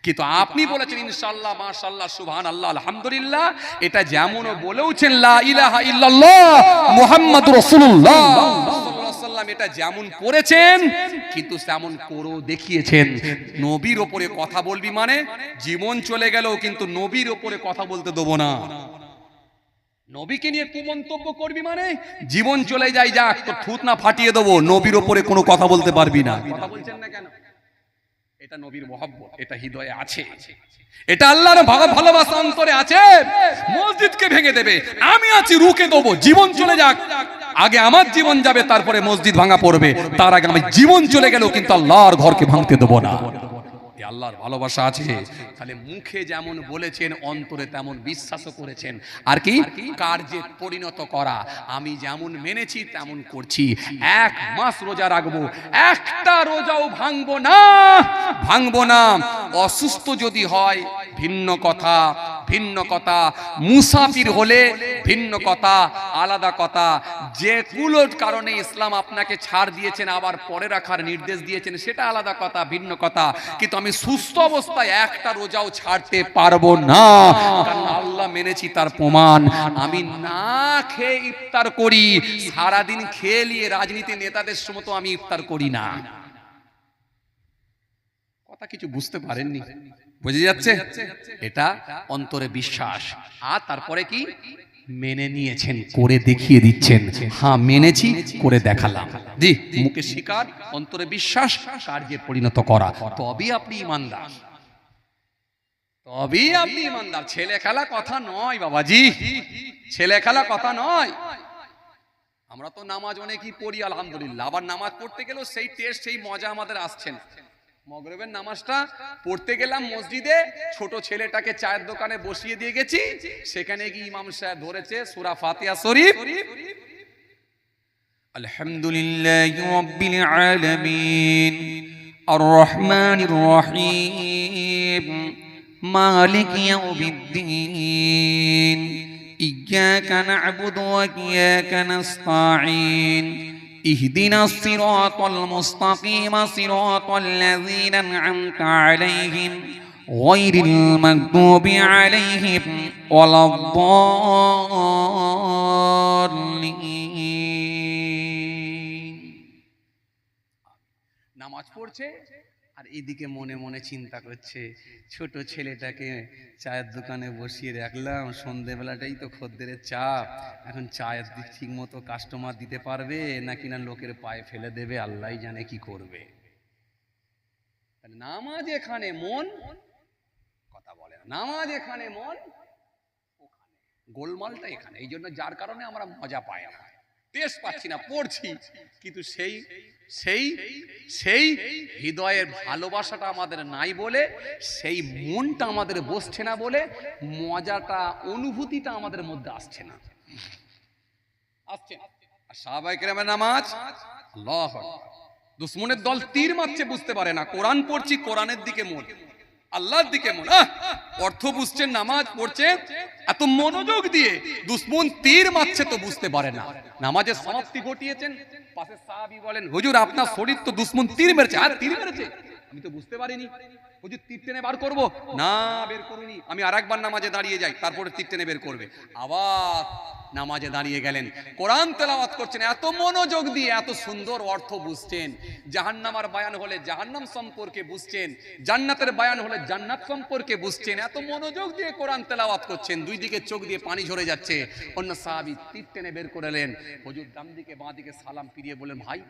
কিন্তু আপনি বলেছেন ইনশাআল্লাহ, মাশাআল্লাহ, সুবহানাল্লাহ, আলহামদুলিল্লাহ, এটা যেমন বলেওছেন লা ইলাহা ইল্লাল্লাহ মুহাম্মাদুর রাসূলুল্লাহ সাল্লাল্লাহু আলাইহি ওয়াসাল্লাম, এটা যেমন পড়েছেন কিন্তু তেমন করেও দেখিয়েছেন। নবীর উপরে কথা বলবি মানে জীবন চলে গেলেও কিন্তু নবীর উপরে কথা বলতে দেবো না। নবীকে নিয়ে কুমন্তব্য করবি মানে জীবন চলে যায়, যাক, তো থুত না ফাটিয়ে দেবো, নবীর উপরে কোনো কথা বলতে পারবি না। কথা বলছেন না কেন? এটা নবীর মহব্বত, এটা হৃদয়ে আছে, এটা আল্লাহর ভালোবাসা অন্তরে আছে। মসজিদকে ভেঙে দেবে, আমি আছি রুখে দেবো, জীবন চলে যাক, আগে আমার জীবন যাবে তারপরে মসজিদ ভাঙা পড়বে, তার আগে আমি জীবন চলে গেলেও কিন্তু আল্লাহর ঘরকে ভাঙতে দেবো না। আল্লাহর ভালোবাসা আছে। তাহলে মুখে যেমন বলেছেন অন্তরে তেমন বিশ্বাসও করেছেন। আর কি কার্যে পরিণত করা, আমি যেমন মেনেছি তেমন করছি। 1 মাস রোজা রাখবো, একটা রোজাও ভাঙবো না, ভাঙবো না। অসুস্থ যদি হয় ভিন্ন কথা, ভিন্ন কথা। মুসাফির হলে ভিন্ন কথা, আলাদা কথা। যেগুলোর কারণে ইসলাম আপনাকে ছাড় দিয়েছেন আবার পরে রাখার নির্দেশ দিয়েছেন সেটা আলাদা কথা, ভিন্ন কথা। কিন্তু আমি সুস্থ অবস্থায় একটা রোজাও ছাড়তে পারবো না, কারণ আল্লাহ মেনেছি তার প্রমাণ। আমি না খেয়ে ইফতার করি, সারাদিন খেয়ে নিয়ে রাজনীতি নেতাদের মতো আমি ইফতার করি না। কথা কিছু বুঝতে পারেননি? বুঝে যাচ্ছে? এটা অন্তরে বিশ্বাস। আর তারপরে কি মেনে নিয়েছেন, করে দেখিয়ে দিচ্ছেন। হ্যাঁ মেনেছি, করে দেখালাম। জি, মুখে স্বীকার, অন্তরে বিশ্বাস, কার্যে পরিণত করা, তবেই আপনি ঈমানদার, তবেই আপনি ঈমানদার। ছেলে খেলা কথা নয় বাবাজি, ছেলে খেলা কথা নয়। আমরা তো নামাজ অনেকই পড়ি আলহামদুলিল্লাহ, আবার নামাজ পড়তে গেলেও সেই টেস্ট, সেই মজা আমাদের আসছে না। মাগরিবের নামাজটা পড়তে গেলাম মসজিদে, ছোট ছেলেটাকে চায়ের দোকানে বসিয়ে দিয়ে গেছি, সেখানে গিয়ে ইমাম সাহেব ধরেছে সূরা ফাতিহা শরীফ, আলহামদুলিল্লাহি রাব্বিল আলামিন আর রহমানির রহিম মালিক ইয়াউমিদ্দিন ইয়্যাকা না'বুদু ওয়া ইয়্যাকা নাস্তাঈন اهدنا الصراط المستقيم صراط الذين أنعمت عليهم غير المغضوب عليهم ولا الضالين। নামাজ পড়ছে আর এদিকে মনে মনে চিন্তা করছে, ছোট ছেলেটাকে চায়ের দোকানে বসিয়ে রাখলাম, সন্ধ্যেবেলাটাই তো খদ্দেরের চাপ, এখন চায়ের ঠিক মতো কাস্টমার দিতে পারবে নাকি না লোকের পায়ে ফেলে দেবে, আল্লাহ জানে কি করবে। নামাজ এখানে মন, কথা বলে না, নামাজ এখানে মন, গোলমালটা এখানে। এই জন্য যার কারণে আমরা মজা পাই, আমরা টেস্ট পাচ্ছি না, পড়ছি কিন্তু সেই সেই সেই হৃদয়ের ভালোবাসাটা আমাদের নাই বলে, সেই মনটা আমাদের বসছে না বলে, মজাটা, অনুভূতিটা আমাদের মধ্যে আসছে না, আসছে না। আর সাহাবায়ে কেরামের নামাজ, আল্লাহু আকবার, দুশমনের দল তীর মারছে বুঝতে পারে না, কোরআন পড়ছি, কোরআনের দিকে মন, আল্লাহর দিকে মন। অর্থ বুঝছেন, নামাজ পড়ছেন এত মনোযোগ দিয়ে, দুশমন তীর মারছে তো বুঝতে পারে না। নামাজের সমাপ্তি ঘটিয়েছেন, পাশে সাহাবী বলেন, হুজুর আপনার শরীর তো দুশমন তীর মেরেছে। আর তীর মেরেছে? আমি তো বুঝতে পারিনি। হুজুর তীর টেনে বার করবো না, বের করিনি। আমি আরেকবার নামাজে দাঁড়িয়ে যাই, তারপরে তীর টেনে বের করবে। আবার নামাজে দাঁড়িয়ে গেলেন, কোরআন তেলাওয়াত করছেন, এত মনোযোগ দিয়ে, এত সুন্দর অর্থ বুঝছেন। জাহান্নামের বায়ান হলে জাহান্নাম সম্পর্কে বুঝছেন, জান্নাতের বায়ান হলে জান্নাত সম্পর্কে বুঝছেন, এত মনোযোগ দিয়ে কোরআন তেলাওয়াত করছেন, দুই দিকে চোখ দিয়ে পানি ঝরে যাচ্ছে। অন্য সাহাবী তীর টেনে বের করলেন, হুজুর ডান দিকে বাঁ দিকে সালাম ফিরিয়ে বলেন, ভাই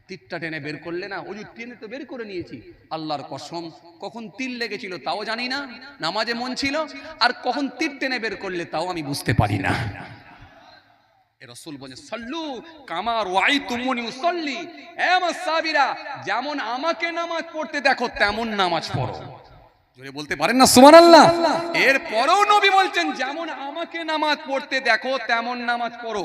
তীরটা টেনে বের করলে না? হুজুর টেনে তো বের করে নিয়েছি। আল্লাহর কসম, কখন তীর লেগেছিল তাও জানি না, নামাজে মন ছিল, আর কখন তীর টেনে বের করলে তাও আমি বুঝতে পারি না। রাসূল বলেন, সাল্লু কামা রাআইতুমুনি উসাল্লি, হে আমার সাহাবীরা, যেমন আমাকে নামাজ পড়তে দেখো তেমন নামাজ পড়ো। জোরে বলতে পারেন না সুবহানাল্লাহ? এর পরেও নবী বলছেন, যেমন আমাকে নামাজ পড়তে দেখো তেমন নামাজ পড়ো।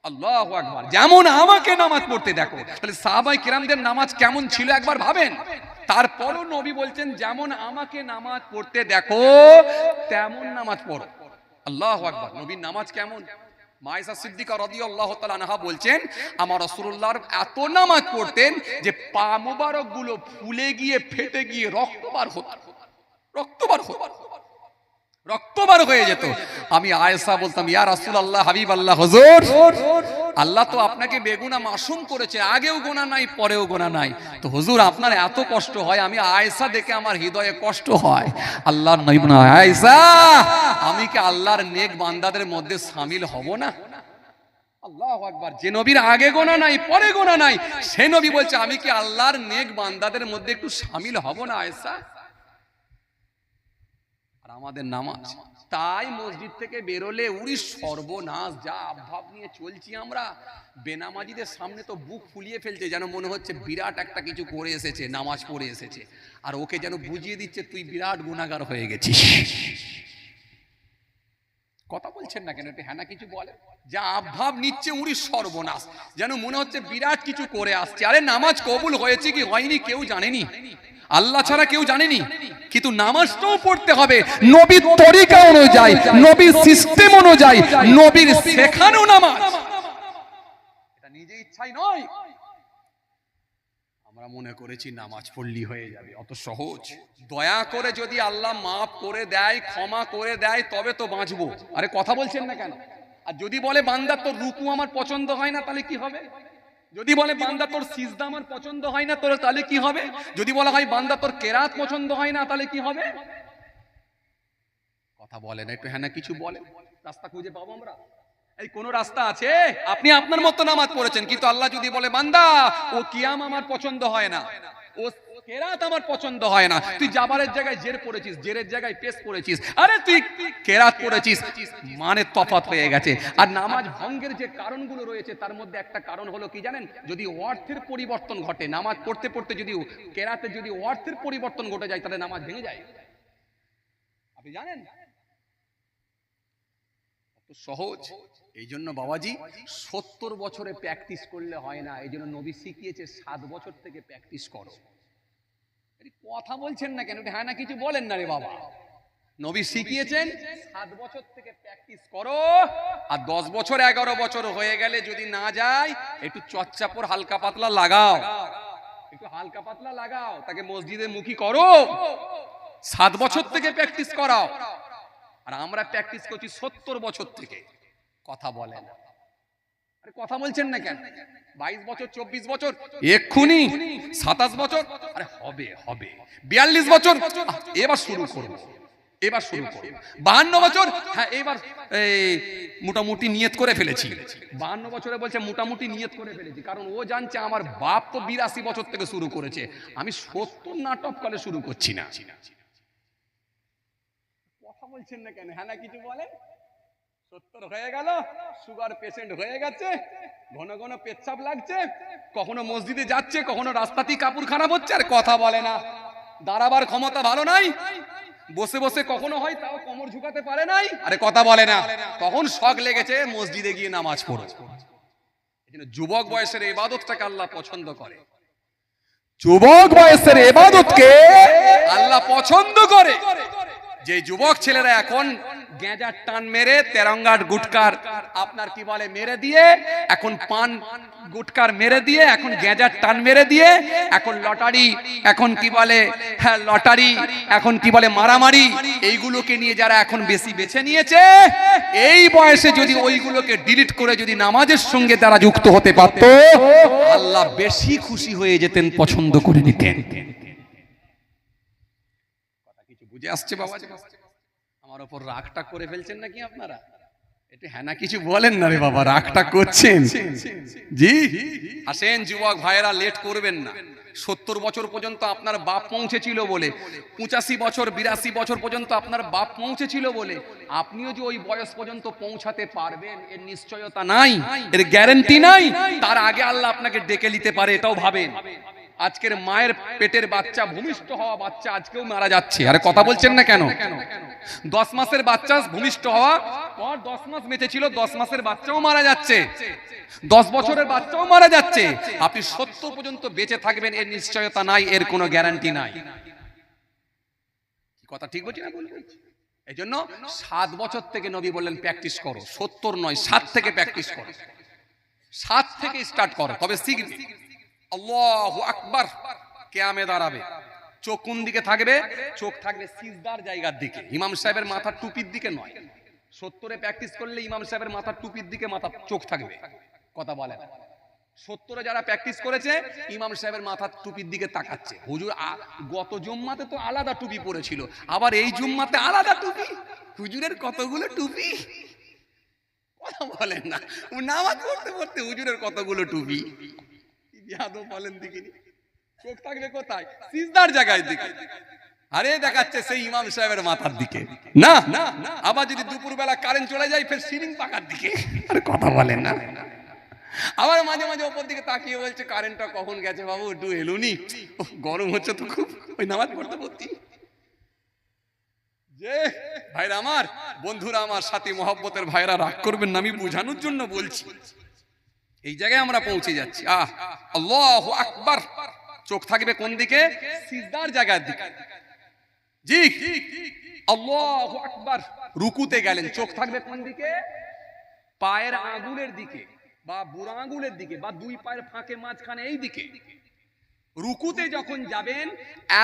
আল্লাহু আকবার, যেমন আমাকে নামাজ পড়তে দেখো। তাহলে সাহাবায়ে কেরামদের নামাজ কেমন ছিল একবার ভাবেন। তারপরও নবী বলছেন, যেমন আমাকে নামাজ পড়তে দেখো তেমন নামাজ পড়ো। আল্লাহু আকবার। নবীর নামাজ কেমন? মা আয়েশা সিদ্দিকা রাদিয়াল্লাহু তাআলা আনহা বলছেন, আমার রাসূলুল্লাহ এত নামাজ পড়তেন যে পা মোবারক গুলো ফুলে গিয়ে ফেটে গিয়ে রক্ত বার হতো। রক্ত বার হয়ে যেত। আমি আয়েশা বলতাম, ইয়া রাসূলুল্লাহ, হাবিবাল্লাহ, হুজুর, আল্লাহ তো আপনাকে বেগুনা মাসুম করেছে, আগেও গোনা নাই পরেও গোনা নাই, তো হুজুর আপনার এত কষ্ট হয়, আমি আয়েশা দেখে আমার হৃদয়ে কষ্ট হয়। আল্লাহর নবী বলেন, আয়েশা, আমি কি আল্লাহর নেক বান্দাদের মধ্যে শামিল হব না? আল্লাহু আকবার। যে নবীর আগে গোনা নাই পরে গোনা নাই, সে নবী বলছে আমি কি আল্লাহর নেক বান্দাদের মধ্যে একটু শামিল হব না আয়েশা? আর আমাদের নামাজ, তাই মসজিদ থেকে বেরোলে উড়ি সর্বনাশ, যা আভাব নিয়ে চলছি আমরা। বেনামাজিদের সামনে তো বুক ফুলিয়ে ফেলছে, যেন মনে হচ্ছে বিরাট একটা কিছু করে এসেছে, নামাজ পড়ে এসেছে, আর ওকে যেন বুঝিয়ে দিচ্ছে তুই বিরাট গুনাহগার হয়ে গেছিস। কথা বলছেন না কেন? হ্যাঁ না কিছু বলে, যা আভাব নিচ্ছে উড়ি সর্বনাশ, যেন মনে হচ্ছে বিরাট কিছু করে আসছে। আরে নামাজ কবুল হয়েছে কি হয়নি কেউ জানেনি, আল্লাহ ছাড়া কেউ জানেনি, কিন্তু নামাজটাও পড়তে হবে নবীর তরিকা অনুযায়ী, নবীর সিস্টেম অনুযায়ী, নবীর শেখানো নামাজ। এটা নিজে ইচ্ছাই নয়। আমরা মনে করেছি নামাজ পড়লি হয়ে যাবে, অত সহজ। দয়া করে যদি আল্লাহ মাফ করে দেয়, ক্ষমা করে দেয়, তবে তো বাঁচবো। আরে কথা বলছেন না কেন? আর যদি বলে বান্দা তোর রুকু আমার পছন্দ হয় না, তাহলে কি হবে? যদি বলে বান্দা তোর সিজদা আমার পছন্দ হয় না, তোর তাহলে কি হবে? যদি বলা হয় বান্দা তোর কেরাত পছন্দ হয় না, তাহলে কি হবে? কথা বলেন একটু, হ্যাঁ না কিছু বলেন। রাস্তা খুঁজে পাবো আমরা? এই কোন রাস্তা আছে? আপনি আপনার মতো নামাজ পড়েছেন, কিন্তু আল্লাহ যদি বলে বান্দা ও কিয়াম আমার পছন্দ হয় না, ও কেরাত আমার পছন্দ হয় না, তুই জাবারের জায়গায় জের পড়েছিস, জেরের জায়গায় পেশ পড়েছিস, আরে তুই কেরাত পড়েছিস, মানে তফাৎ হয়ে গেছে। আর নামাজ ভঙ্গের যে কারণগুলো রয়েছে তার মধ্যে একটা কারণ হলো কি জানেন? যদি অর্থের পরিবর্তন ঘটে, নামাজ পড়তে পড়তে যদি কেরাতে যদি অর্থের পরিবর্তন ঘটে যায়, তাহলে নামাজ ভেঙে যায়। আপনি জানেন? সহজ। এই জন্য বাবাজি 70 বছরে প্র্যাকটিস করলে হয় না, এই জন্য নবী শিখিয়েছে 7 বছর থেকে প্র্যাকটিস করো। কথা বলছেন না কেন? হ্যাঁ না কিছু বলেন না রে বাবা। নবী শিখিয়েছেন 7 বছর থেকে প্র্যাকটিস করো, আর 10 বছর 11 বছর হয়ে গেলে যদি না যায়, একটু চচ্চাপর হালকা পাতলা লাগাও, একটু হালকা পাতলা লাগাও, তাকে মসজিদে মুখী করো। 7 বছর থেকে প্র্যাকটিস করাও। আর আমরা প্র্যাকটিস করছি 70 বছর থেকে। কথা বলেন, আরে কথা বলছেন না কেন? 22 বছর 24 বছর, এক্ষুনি 27 বছর, আরে হবে হবে 42 বছর, এবার শুরু করব, এবার শুরু করব। 52 বছর, হ্যাঁ এবার মোটামুটি নিয়ত করে ফেলেছি। 52 বছরে বলছে মোটামুটি নিয়ত করে ফেলেছি, কারণ ও জানছে আমার বাপ তো 82 বছর থেকে শুরু করেছে, আমি 70 নাটক কালে শুরু করছি না। বলছেন না কেন? হ্যাঁ না কিছু বলেন। 70 হয়ে গেল, সুগার পেশেন্ট হয়ে গেছে, ঘন ঘন পেচ্ছাপ লাগছে, কখনো মসজিদে যাচ্ছে, কখনো রাস্তাতেই কাপড় খারাপ হচ্ছে, আর কথা বলে না। দাঁড়াবার ক্ষমতা ভালো নাই, বসে বসে কখনো হয় তাও কোমর ঝুঁকাতে পারে নাই, আরে কথা বলে না। তখন শখ লেগেছে মসজিদে গিয়ে নামাজ পড়ো। এজন্য যুবক বয়সের ইবাদতটাকে আল্লাহ পছন্দ করে, যুবক বয়সের ইবাদতকে আল্লাহ পছন্দ করে। যে যুবক ছেলেরা এখন গেঁজার টান মেরে, তেরঙ্গার গুটকার আপনার কি বলে মেরে দিয়ে, এখন পান গুটকার মেরে দিয়ে, এখন গেঁজার টান মেরে দিয়ে, এখন লটারি, এখন কি বলে হ্যাঁ লটারি, এখন কি বলে মারামারি, এইগুলোকে নিয়ে যারা এখন বেশি বেছে নিয়েছে, এই বয়সে যদি ওইগুলোকে ডিলিট করে যদি নামাজের সঙ্গে তারা যুক্ত হতে পারত, আল্লাহ বেশি খুশি হয়ে যেতেন, পছন্দ করে নিতেন। বুঝে আসছে বাবা? আমার উপর রাগটা করে ফেলছেন নাকি আপনারা? এটা হ্যাঁ না কিছু বলেন না রে বাবা, রাগটা করছেন। জি আসেন যুবক ভাইয়েরা, লেট করবেন না। 70 বছর পর্যন্ত আপনার বাপ পৌঁছেছিল বলে, 85 বছর 82 বছর পর্যন্ত আপনার বাপ পৌঁছেছিল বলে আপনিও যে ওই বয়স পর্যন্ত পৌঁছাতে পারবেন এর নিশ্চয়তা নাই, এর গ্যারান্টি নাই। তার আগে আল্লাহ আপনাকে ডেকে নিতে পারে, এটাও ভাবেন। আজকের মায়ের পেটের বাচ্চা, ভূমিষ্ঠ হওয়া বাচ্চা আজকেও মারা যাচ্ছে, আরে কথা বলছেন না কেন? 10 মাসের বাচ্চা ভূমিষ্ঠ হওয়া পর 10 মাস বেঁচে ছিল, 10 মাসের বাচ্চাও মারা যাচ্ছে, 10 বছরের বাচ্চাও মারা যাচ্ছে। আপনি 70 পর্যন্ত বেঁচে থাকবেন এর নিশ্চয়তা নাই, এর কোনো গ্যারান্টি নাই। কথা ঠিক বলছি না? এই জন্য 7 বছর থেকে নবী বললেন প্র্যাকটিস করো, 70 নয় 7 থেকে প্র্যাকটিস করো, 7 থেকে স্টার্ট করো, তবে শিখবে। আল্লাহু আকবার, কিয়ামে দাঁড়াবে, চোখ কোন দিকে থাকবে? চোখ থাকবে সিজদার জায়গার দিকে, ইমাম সাহেবের মাথার টুপির দিকে নয়। 70-এ প্র্যাকটিস করলে ইমাম সাহেবের মাথার টুপির দিকে মাথা চোখ থাকবে। কথা বলেন, 70-এ যারা প্র্যাকটিস করেছে ইমাম সাহেবের মাথার টুপির দিকে তাকাচ্ছে। হুজুর গত জুম্মাতে তো আলাদা টুপি পরেছিল, আবার এই জুম্মাতে আলাদা টুপি। হুজুরের কতগুলো টুপি, কথা বলেন না। নামাজ পড়তে পড়তে হুজুরের কতগুলো টুপি। বলেন দেখিনি, চোখ থাকবে কোথায়? সিজদার জায়গায় দিকে। আরে দেখাচ্ছে সেই ইমাম সাহেবের মাথার দিকে না। আবার যদি দুপুরবেলা কারেন্ট চলে যায় ফের সিলিং পাকার দিকে। আরে কথা বলেন না। আবার মাঝে মাঝে ওপর দিকে তাকিয়ে বলছে কারেন্টটা কখন গেছে বাবু, একটু এলুনি, গরম হচ্ছে তো খুব। ওই নামাজ পড়তে পড়তে যে ভাইরা আমার, বন্ধুরা আমার, সাথী মহব্বতের ভাইরা, রাগ করবেন না, আমি বোঝানোর জন্য বলছি। এই জায়গায় আমরা পৌঁছে যাচ্ছি। আল্লাহু আকবার। চোখ থাকবে কোন দিকে? সিজদার জায়গার দিকে। জি, আল্লাহু আকবার। রুকুতে গেলেন, চোখ থাকবে কোন দিকে? পায়ের আঙ্গুলের দিকে বা বুড়া আঙ্গুলের দিকে বা দুই পায়ের ফাঁকে মাঝখানে এই দিকে। রুকুতে যখন যাবেন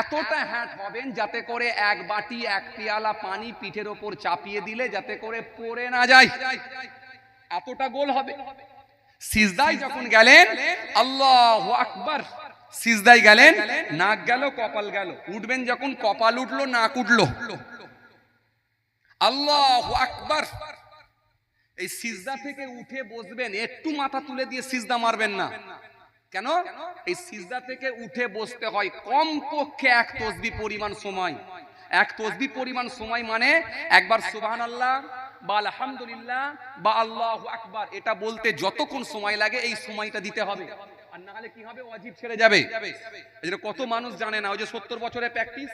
এতটা হ্যাট হবেন যাতে করে এক বাটি এক পেয়ালা পানি পিঠের ওপর চাপিয়ে দিলে যাতে করে পড়ে না যায়, এতটা গোল হবে। সিজদায় যখন গেলেন আল্লাহু আকবার, সিজদায় গেলেন, নাক গেল কপাল গেল, উঠবেন যখন কপাল উঠলো নাক উঠলো, আল্লাহু আকবার। এই সিজদা থেকে উঠে বসবেন, একটু মাথা তুলে দিয়ে সিজদা মারবেন না। কেন? এই সিজদা থেকে উঠে বসতে হয় কমপক্ষে এক তাসবিহ পরিমাণ সময়। এক তাসবিহ পরিমাণ সময় মানে একবার সুবহানাল্লাহ বা আলহামদুলিল্লাহ বা আল্লাহু আকবার এটা বলতে যতক্ষণ সময় লাগে এই সময়টা দিতে হবে, আর না হলে কি হবে? ওয়াজিব ছেড়ে যাবে। এজন্য কত মানুষ জানে না, ওই যে 70 বছরের প্র্যাকটিস,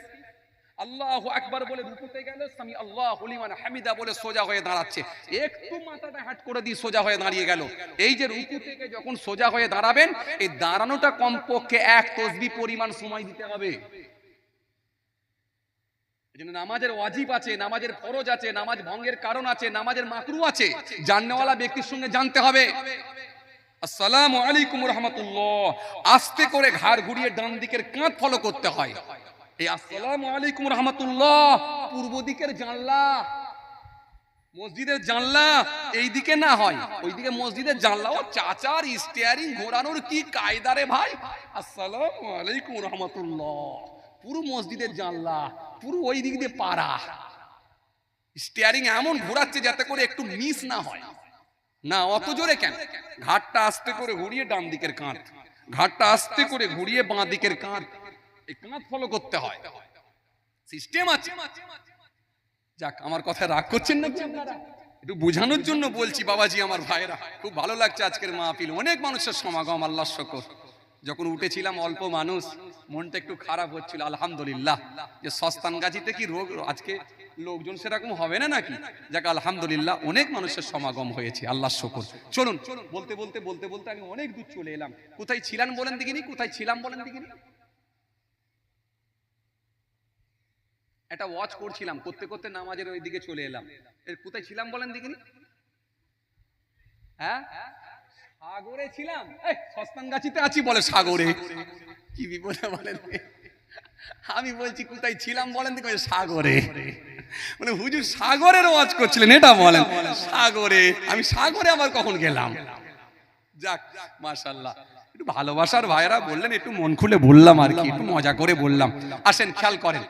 আল্লাহু আকবার বলে রুকুতে গেল, সামি আল্লাহু লিমান হামিদা বলে সোজা হয়ে দাঁড়াচ্ছে, একটু মাথাটা হাট করে দিয়ে সোজা হয়ে দাঁড়িয়ে গেল। এই যে রুকু থেকে যখন সোজা হয়ে দাঁড়াবেন, এই দাঁড়ানোটা কমপক্ষে এক তাসবিহ পরিমাণ সময় দিতে হবে। এজন্য নামাজের ওয়াজিব আছে, নামাজের ফরজ আছে, নামাজ ভঙ্গের কারণ আছে, নামাজের মাকরু আছে, জাননেওয়ালা ব্যক্তির সঙ্গে জানতে হবে। আসসালামু আলাইকুম রাহমাতুল্লাহ, আস্তে করে ঘাড় ঘুরিয়ে ডান দিকের কাঁধ ফলো করতে হয়। এই আসসালামু আলাইকুম রাহমাতুল্লাহ পূর্ব দিকের জানলা, মসজিদের জানলা এই দিকে না হয়, ওইদিকে মসজিদের জানলা। ও চাচার স্টিয়ারিং ঘোরানোর কি কায়দা রে ভাই! আসসালামু আলাইকুম রাহমাতুল্লাহ, পুরো মসজিদের জানলা, পুরো ওই দিক দিয়ে পাড়া, স্টিয়ারিং এমন ঘোরাচ্ছে যাতে করে একটু মিস না হয়। না, অত জোরে কেন? ঘাটটা আস্তে করে ঘুরিয়ে ডান দিকের কাঁধ, ঘাটটা আস্তে করে ঘুরিয়ে বাঁ দিকের কাঁধ, এই কাঁধ ফলো করতে হয়, সিস্টেম আছে। যাক, আমার কথা রাগ করছেন না আপনারা? একটু বোঝানোর জন্য বলছি বাবাজি, আমার ভাইরা। খুব ভালো লাগছে আজকের মাহফিল, অনেক মানুষের সমাগম, আল্লাহর শুকর। যখন উঠেছিলাম অল্প মানুষ, মনটা একটু খারাপ হচ্ছিল। আলহামদুলিল্লাহ যে সস্তানগাছিতে কি রোগ, আজকে লোকজন সেরকম হবে না নাকি? যাক আলহামদুলিল্লাহ, অনেক মানুষের সমাগম হয়েছে, আল্লাহর শুকর। চলুন, বলতে বলতে বলতে বলতে আমি অনেক দূর চলে এলাম। কোথায় ছিলাম বলেন দেখিনি? কোথায় ছিলাম বলেন দেখিনি? একটা ওয়াচ করছিলাম, করতে করতে নামাজের ওই দিকে চলে এলাম। এর কোথায় ছিলাম বলেন দেখিনি? হ্যাঁ, সাগরে ছিলাম। সস্তানগাছিতে আছি বলে সাগরে, কি বিপদে বলেন। আমি বলছি কোথায় ছিলাম বলেন দেখি, সাগরে। মানে হুজুর সাগরের ওয়াজ করছিলেন এটা বলেন? সাগরে? আমি সাগরে আবার কখন গেলাম? যাক মাশাআল্লাহ, একটু ভালোবাসার ভাইরা বললেন, একটু মন খুলে বললাম আর কি, একটু মজা করে বললাম। আসেন খেয়াল করেন,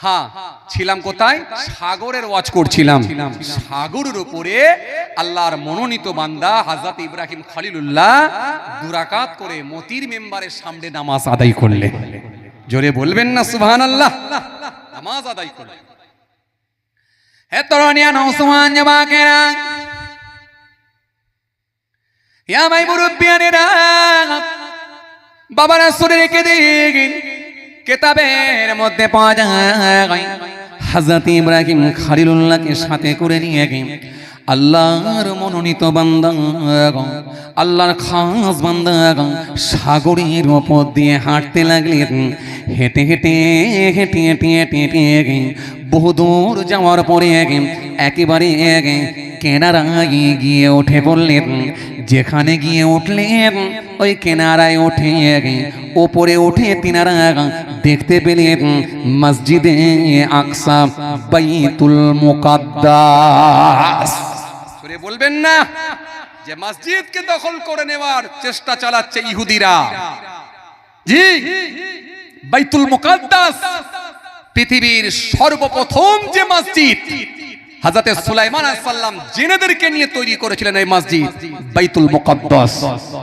হ্যাঁ ছিলাম কোথায়? সাগরের ওয়াজ করছিলাম। সাগরের উপরে আল্লাহর মনোনীত বান্দা হযরত ইব্রাহিম খলিলুল্লাহ দুরাকাত করে মতির মেম্বারের সামনে নামাজ আদায় করলেন। জোরে বলবেন না সুবহানাল্লাহ? নামাজ আদায় করলেন। হে তরুণিয়া নওজওয়ান জওয়াকেরা, ইয়া ভাই মুরব্বিয়ানেরা, বাবারা শুনে রেখে দিন, কিতাবের মধ্যে পাওয়া যায় হযরত ইব্রাহিম খলিলুল্লাহকে সাথে করে নিয়ে আল্লাহর মনোনীত বান্দা, আল্লাহর খাস বান্দা সাগরের উপর দিয়ে হাঁটতে লাগলেন। হেঁটে হেঁটে হেঁটে হেঁটে হেঁটে হেঁটে বহু দূর যাওয়ার পরে একেবারে কেনারায় গিয়ে উঠে পড়লেন। যেখানে গিয়ে উঠলেন ওই কেনারায় উঠে ওপরে উঠে তিনারা দেখতে পেলেন মসজিদে আকসা বাইতুল মুকাদ্দাস। সরে বলবেন না যে মসজিদকে দখল করে নেওয়ার চেষ্টা চালাচ্ছে ইহুদিরা। জি, বাইতুল মুকাদ্দাস পৃথিবীর সর্বপ্রথম যে মসজিদ হযরত সুলাইমান আলাইহিস সালাম জিনেদেরকে নিয়ে তৈরি করেছিলেন এই মসজিদ বাইতুল মুকাদ্দাস।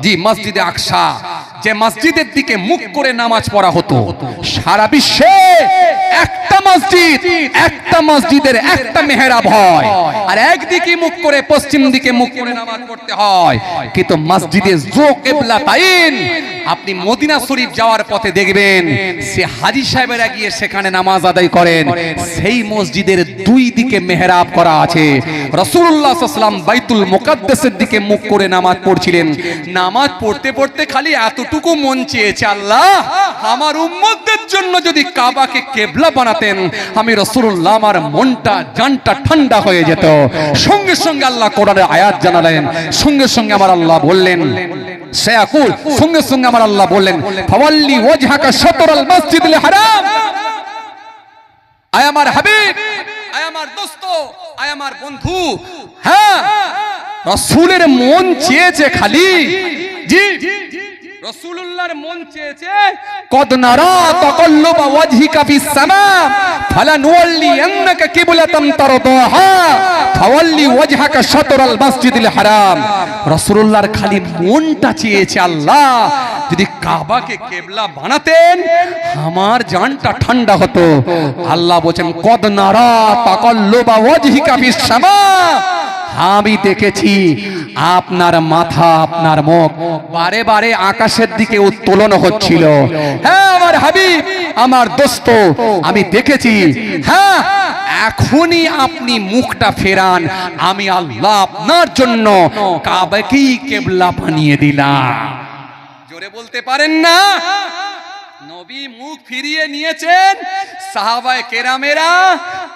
জি, মসজিদে আকসা, যে মসজিদের দিকে মুখ করে নামাজ পড়া হতো। সারা বিশ্বে একটা মসজিদ, একটা মসজিদের একটা মেহরাব হয়, আর একদিকে মুখ করে পশ্চিম দিকে মুখ করে নামাজ পড়তে হয়। কিন্তু মসজিদে যো কিবলাতাইন, আপনি মদিনা শরীফ যাওয়ার পথে দেখবেন সে হাজী সাহেবেরা গিয়ে সেখানে নামাজ আদায় করেন, সেই মসজিদের দুই দিকে মেহরাব করা আছে। রাসূলুল্লাহ সাল্লাল্লাহু আলাইহি ওয়াসাল্লাম বাইতুল মুকাদ্দাসের দিকে মুখ করে নামাজ পড়ছিলেন। নামাজ পড়তে পড়তে খালি এতটুকু মন চেয়েছে, আল্লাহ আমার উম্মতদের জন্য যদি কাবাকে কিবলা বানাতেন, আমি রাসূলুল্লাহ আমার মনটা জানটা ঠান্ডা হয়ে যেত। সঙ্গে সঙ্গে আল্লাহ কোরআনের আয়াত জানালেন, সঙ্গে সঙ্গে আমার আল্লাহ বললেন সায়াকুল, সঙ্গে সঙ্গে আমার আল্লাহ বললেন ফাওয়াল্লি ওয়াজহাকা শাতরাল মসজিদুল হারাম। আয় আমার হাবিব, আয় আমার দোস্ত, আয় আমার বন্ধু, হ্যাঁ রাসূলের মন চেয়েছে খালি, জি রাসূলুল্লাহর মন চেয়েছে কদ নারা তাকাল্লুবা ওয়াজহিকা ফিস সামা ফালানুওয়াল্লিয়ান্নাকা কিবলাতান তারদাহা ফাওয়াল্লি ওয়াজহাকা শাতরাল মসজিদুল হারাম। রাসূলুল্লাহর খালি মনটা চেয়েছে, আল্লাহ যদি কাবাকে কিবলা বানাতেন আমার জানটা ঠান্ডা হতো। আল্লাহ বলেন কদ নারা তাকাল্লুবা ওয়াজহিকা ফিস সামা, আমি দেখেছি আপনার মাথা, আপনার মুখ বারে বারে আকাশের দিকে উত্তোলন হচ্ছিল। হ্যাঁ আমার হাবিব, আমার দোস্ত, আমি দেখেছি। হ্যাঁ এখনই আপনি মুখটা ফেরান, আমি আল্লাহ আপনার জন্য কাবাকেই কিবলা বানিয়ে দিলাম। জোরে বলতে পারেন না? নবী মুখ ফিরিয়ে নিয়েছেন। সাহাবায়ে কেরামেরা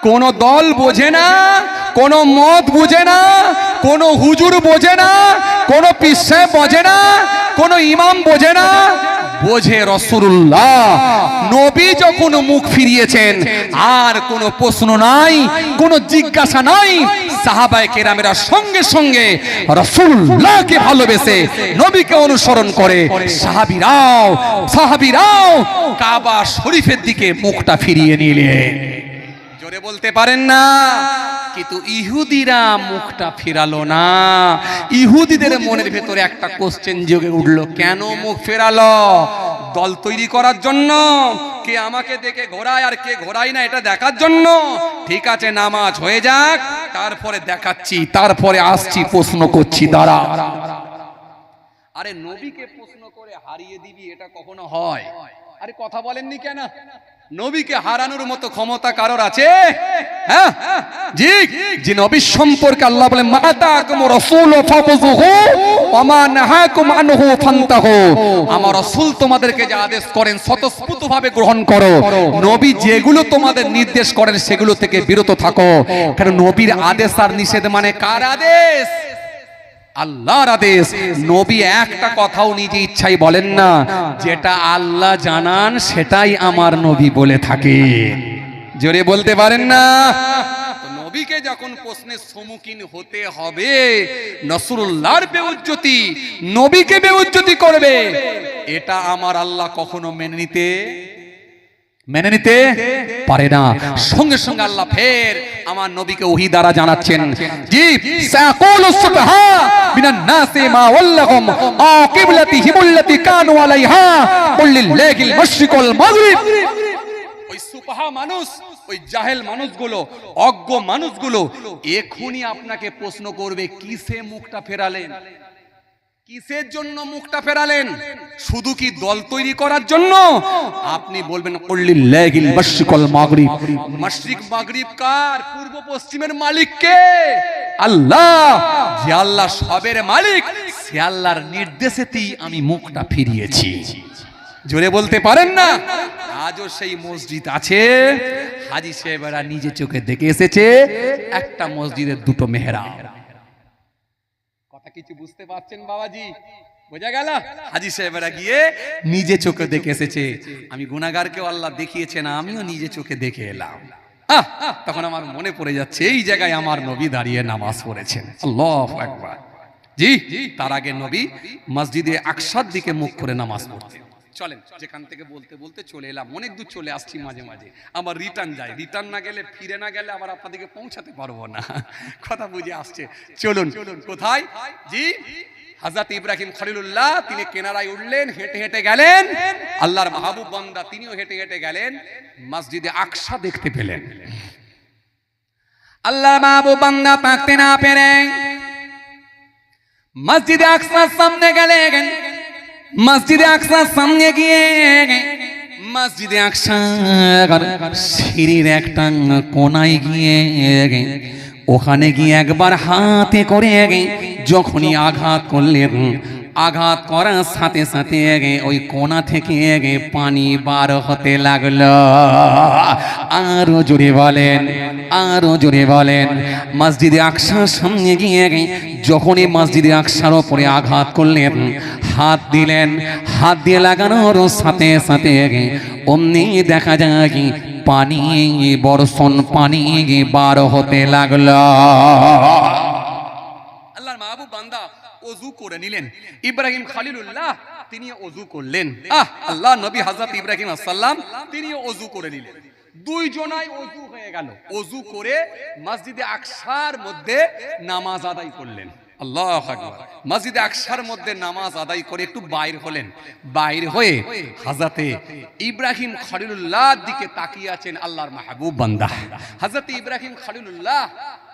কোন দল বোঝে না, কোন মত বুঝে না, কোন হুজুর বোঝে না, কোন পীর সাহেব বোঝে না, কোন ইমাম বোঝে না, বোঝে রাসূলুল্লাহ। নবী যখন মুখ ফিরিয়েছেন আর কোনো প্রশ্ন নাই, কোনো জিজ্ঞাসা নাই। সাহাবায়ে কেরামেরা সঙ্গে সঙ্গে রাসূলুল্লাহকে ভালোবেসে নবীকে অনুসরণ করে সাহাবীরাও কাবা শরীফের দিকে মুখটা ফিরিয়ে নিলেন। জোরে বলতে পারেন না? কিন্তু ইহুদিরা মুখটা ফেরালো না। ইহুদিদের মনের ভেতরে একটা কোশ্চেন জেগে উঠলো, কেন মুখ ফেরালো? দল তৈরি করার জন্য? কে আমাকে দেখে ঘোরায় আর কে ঘোরায় না এটা দেখার জন্য? ঠিক আছে, নামাজ হয়ে যাক, তারপরে দেখাচ্ছি, তারপরে আসছি, প্রশ্ন করছি, দাঁড়া। আরে নবীকে প্রশ্ন করে হারিয়ে দিবি, এটা কখনো হয়? আরে কথা বলেননি কেন? নবীকে হারানোর মতো ক্ষমতা কারোর আছে? হ্যাঁ জি, যে নবী সম্পর্কে আল্লাহ বলেন মাতাকুম রাসূলু ফাখুযুহু ওয়া মা নাহাকুম আনহু ফান্তাহু। আমার রাসূল তোমাদেরকে যে আদেশ করেন স্বতঃস্ফূর্তভাবে গ্রহণ করো। নবী যেগুলো তোমাদের নির্দেশ করেন সেগুলো থেকে বিরত থাকো। কারণ নবীর আদেশ আর নিষেধ মানে কার আদেশ? আল্লাহর আদেশ। নবী একটা কথাও নিজে ইচ্ছাই বলেন না, যেটা আল্লাহ জানান সেটাই আমার নবী বলে থাকে। জোরে বলতে পারেন না? নবীকে যখন প্রশ্নের সম্মুখীন হতে হবে, রাসূলুল্লাহর বেউজ্জতি, নবীকে বেউজ্জতি করবে, এটা আমার আল্লাহ কখনো মেনে নিতে পারে না। সঙ্গে সঙ্গে আল্লাহ ফের আমার নবীকে ওহী দ্বারা জানাচ্ছেন, জি সায়াকুলু সুবহা মিনান নাসি মা ওয়াল্লাহুম আকিবলাতিহিম আল্লাতী কানু আলাইহা কুল লিল্লাহিল মাশরিক ওয়াল মাগরিব। ওই সুবহা মানুষ, ওই জাহেল মানুষগুলো, অজ্ঞ মানুষগুলো এখনই আপনাকে প্রশ্ন করবে, কিসে মুখটা ফেরালেন? কিসের জন্য মুখটা ফেরালেন? শুধু কি দল তৈরি করার জন্য? আপনি বলবেন কুল্লিল্লাহিল মাশরিক ওয়াল মাগরিব। মাশরিক মাগরিব কার? পূর্ব পশ্চিমের মালিক কে? আল্লাহ। যে আল্লাহ সবের মালিক, সে আল্লাহর নির্দেশেতেই আমি মুখটা ফিরিয়েছি। জোরে বলতে পারেন না? আজও সেই মসজিদ আছে, হাজী সাহেবেরা নিজে চোখে দেখে এসেছে, একটা মসজিদের দুটো মেহরাব। কথা কিছু বুঝতে পারছেন বাবাজি? বোঝা গেল? হাজী সাহেবেরা গিয়ে নিজে চোখে দেখে এসেছে। আমি গুনাহগারকেও আল্লাহ দেখিয়েছেন, আমিও নিজে চোখে দেখে এলাম। তখন আমার মনে পড়ে যাচ্ছে এই জায়গায় আমার নবী দাঁড়িয়ে নামাজ পড়েছেন। আল্লাহু আকবার। জি, তার আগে নবী মসজিদে আকসার দিকে মুখ করে নামাজ পড়তেন। চলেন, যেখান থেকে বলতে বলতে চলে এলাম, অনেক দূর চলে আসছি, মাঝে মাঝে আমার রিটার্ন যায়, রিটার্ন না গেলে, ফিরে না গেলে আবার আপনাদেরকে পৌঁছাতে পারবো না। কথা বুঝে আসছে? চলুন, কোথায়? জি, হযরত ইব্রাহিম খলিলুল্লাহ তিনি কিনারায় উঠলেন, হেঁটে হেঁটে গেলেন। আল্লাহর মাহবুব বান্দা তিনিও হেঁটে হেঁটে গেলেন, মসজিদে আকসা দেখতে পেলেন। আল্লাহর মাহবুব বান্দা তাকতে না পেরে মসজিদে আকসার সামনে গেলেন। মসজিদে আকসার সামনে গিয়ে মসজিদে আকসার সিঁড়ির একটা কোনায় গিয়ে ওখানে গিয়ে একবার হাতে করে যখনই আঘাত করলেন, আঘাত করার সাথে সাথে ওই কোনা থেকে পানি বার হতে লাগলো। আরো জোরে বলেন, আরো জোরে বলেন। মসজিদে আকসার সামনে গিয়ে যখনই মসজিদে আকসার ওপরে আঘাত করলেন, হাত দিলেন, হাত দিয়ে লাগানোর সাথে সাথে অমনি দেখা যায় পানি বর্ষণ, পানি বার হতে লাগলো। আল্লাহর মাহবুব বান্দা ওযু করে নিলেন। ইব্রাহিম খলিলুল্লাহ তিনি ওযু করলেন। আল্লাহ নবী হযরত ইব্রাহিম আসসালাম তিনি ওযু করে নিলেন। দুইজনাই ওযু হয়ে গেল। ওযু করে মসজিদে আকসার মধ্যে নামাজ আদায় করলেন। আল্লাহু আকবার। মসজিদে আকসার মধ্যে নামাজ আদায় করে একটু বাইর হলেন। বাইর হয়ে হযরতে ইব্রাহিম খলিলুল্লাহর দিকে তাকিয়ে আছেন আল্লাহর মাহবুব বান্দা। হযরতে ইব্রাহিম খলিলুল্লাহ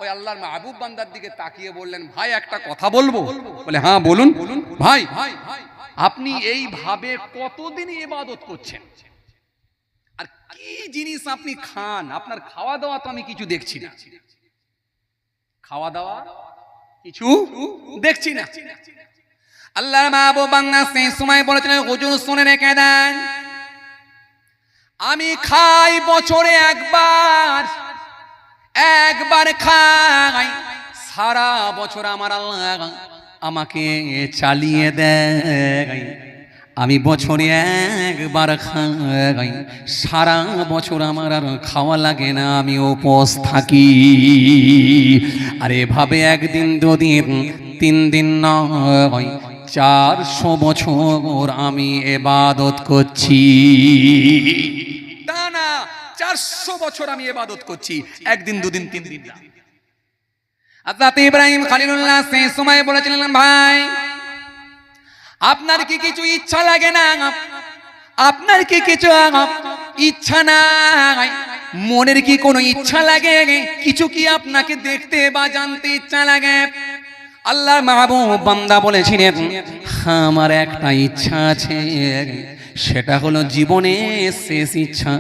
ওই আল্লাহর মাহবুব বান্দার দিকে তাকিয়ে বললেন, ভাই একটা কথা বলবো? বলে, হ্যাঁ বলুন। ভাই, আপনি এইভাবে কতদিন ইবাদত করছেন? আর কি জিনিস আপনি খান? আপনার খাওয়া দাওয়া তো আমি কিছু দেখছি না। খাওয়া দাওয়া কিছু দেখছি না। আল্লাহর মাহবুব বান্দা সেই সময় বলেছিলেন, হুজুর শুনে রেখে দেন, আমি খাই বছরে একবার, একবার খাই, সারা বছর আমার আল্লাহ আমাকে চালিয়ে দেয়। আমি বছরে একবার খাই, সারা বছর আমার আর খাওয়া লাগে না, আমি উপোস থাকি। আর এভাবে একদিন, দুদিন, 3 দিন নয়, 400 বছর আমি ইবাদত করছি। তা না, 400 বছর আমি ইবাদত করছি, একদিন, দুদিন, 3 দিন না। হযরত ইব্রাহিম খলিলুল্লাহ সেই সময় বলেছিলেন, ভাই আপনার কি কিছু ইচ্ছা লাগে না? আপনার কি কিছু ইচ্ছা নাই? মনের কি কোনো ইচ্ছা লাগে? কিছু কি আপনাকে দেখতে বা জানতে ইচ্ছা লাগে? আল্লাহর মাহবুব বান্দা বলেছিলেন, আমার একটা ইচ্ছা আছে, সেটা হলো জীবনের শেষ ইচ্ছা।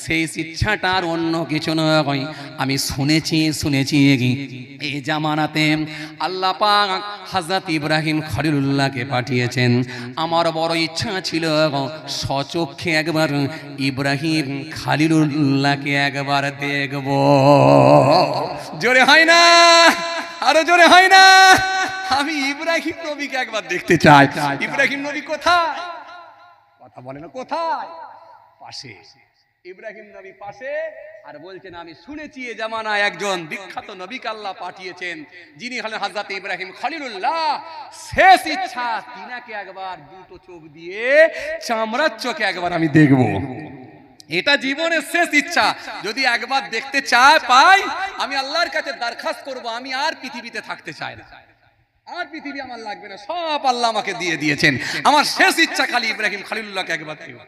শেষ ইচ্ছাটা আর অন্য কিছু নয়। আমি শুনেছি এই জামানাতে আল্লাহ পাক হযরত ইব্রাহিম খলিলুল্লাহকে পাঠিয়েছেন। আমার বড় ইচ্ছা ছিল স্বচক্ষে একবার ইব্রাহিম খলিলুল্লাহকে একবার দেখব। জোরে হয় না? আরো জোরে হয় না? আমি ইব্রাহিম নবীকে একবার দেখতে চাই। ইব্রাহিম নবী কোথায়? কথা বলে না, কোথায়? পাশে। ইব্রাহিম নবী পাশে, আর বলছেন, আমি শুনেছি এ জামানায় একজন বিখ্যাত নবীকে আল্লাহ পাঠিয়েছেন, যিনি হলেন হযরত ইব্রাহিম খলিলুল্লাহ। শেষ ইচ্ছা তিনাকে একবার দুটো চোখ দিয়ে, চামড়ার চোখে একবার আমি দেখব। এটা জীবনের শেষ ইচ্ছা। যদি একবার দেখতে পাই, আমি আল্লাহর কাছে দরখাস্ত করব, আমি আর পৃথিবীতে থাকতে চাই না, আর পৃথিবী আমার লাগবে না, সব আল্লাহ আমাকে দিয়ে দিয়েছেন। আমার শেষ ইচ্ছা খালি ইব্রাহিম খলিলুল্লাহকে একবার দেখব।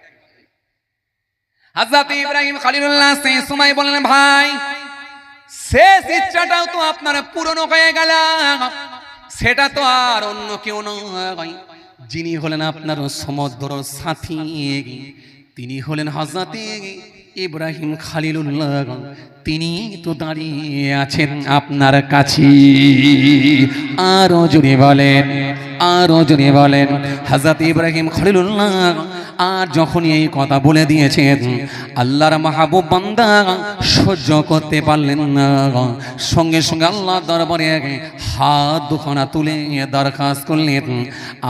হযরত ইব্রাহিম খলিলুল্লাহ সেই সময় বললেন, ভাই শেষ ইচ্ছাটাও তো আপনার পূরণ হয়ে গেল, সেটা তো আর অন্য কেউ নয়, যিনি হলেন আপনার সমুদ্র সাথী, তিনি হলেন হযরত ইব্রাহিম খলিলুল্লাহ। তিনি তো দাঁড়িয়ে আছেন আপনার কাছে। আরো জোরে বলেন, আরো জোরে বলেন। হযরত ইব্রাহিম খলিলুল্লাহ আর যখনই এই কথা বলে দিয়েছেন আল্লাহর মাহবুব বান্দা সহ্য করতে পারলেন না, সঙ্গে সঙ্গে আল্লাহ দরবারে হাত দুখানা তুলে দরখাস্ত করলেন।